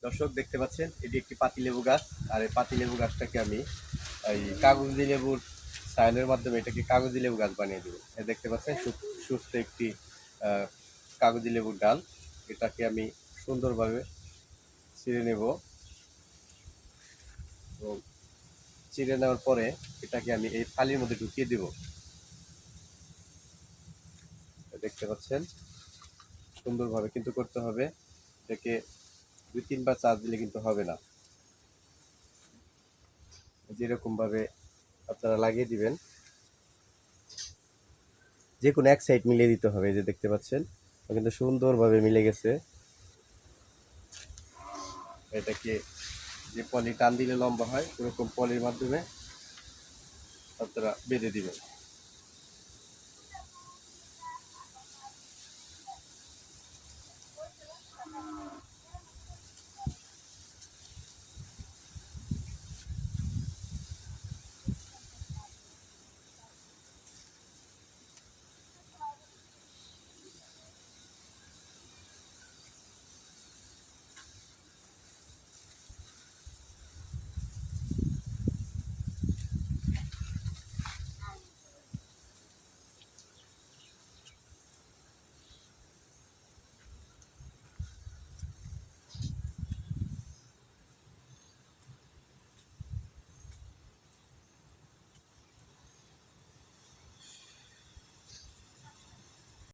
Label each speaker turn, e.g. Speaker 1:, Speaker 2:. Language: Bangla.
Speaker 1: দর্শক দেখতে পাচ্ছেন এটি একটি পাতিলেবু গাছ। আর এই পাতিলেবু গাছটাকে আমি এই কাগজি লেবুর সায়নের মাধ্যমে এটাকে কাগজি লেবু গাছ বানিয়ে দেবো। দেখতে পাচ্ছেন সুস্থ একটি কাগজি লেবুর ডাল। এটাকে আমি সুন্দরভাবে ছিঁড়ে নেব এবং চিড়ে নেওয়ার পরে এটাকে আমি এই থালির মধ্যে ঢুকিয়ে দেব। দেখতে পাচ্ছেন সুন্দরভাবে কিন্তু করতে হবে, এটাকে 2-3 বার চার্জ দিলে কিন্তু হবে না। যেরকম ভাবে আপনারা লাগিয়ে দিবেন, যে কোনো এক সাইড মিলিয়ে দিতে হবে। যে দেখতে পাচ্ছেন কিন্তু সুন্দরভাবে মিলে গেছে। এটাকে যে পলি টান দিলে লম্বা হয় ওরকম পলির মাধ্যমে আপনারা বেঁধে দিবেন।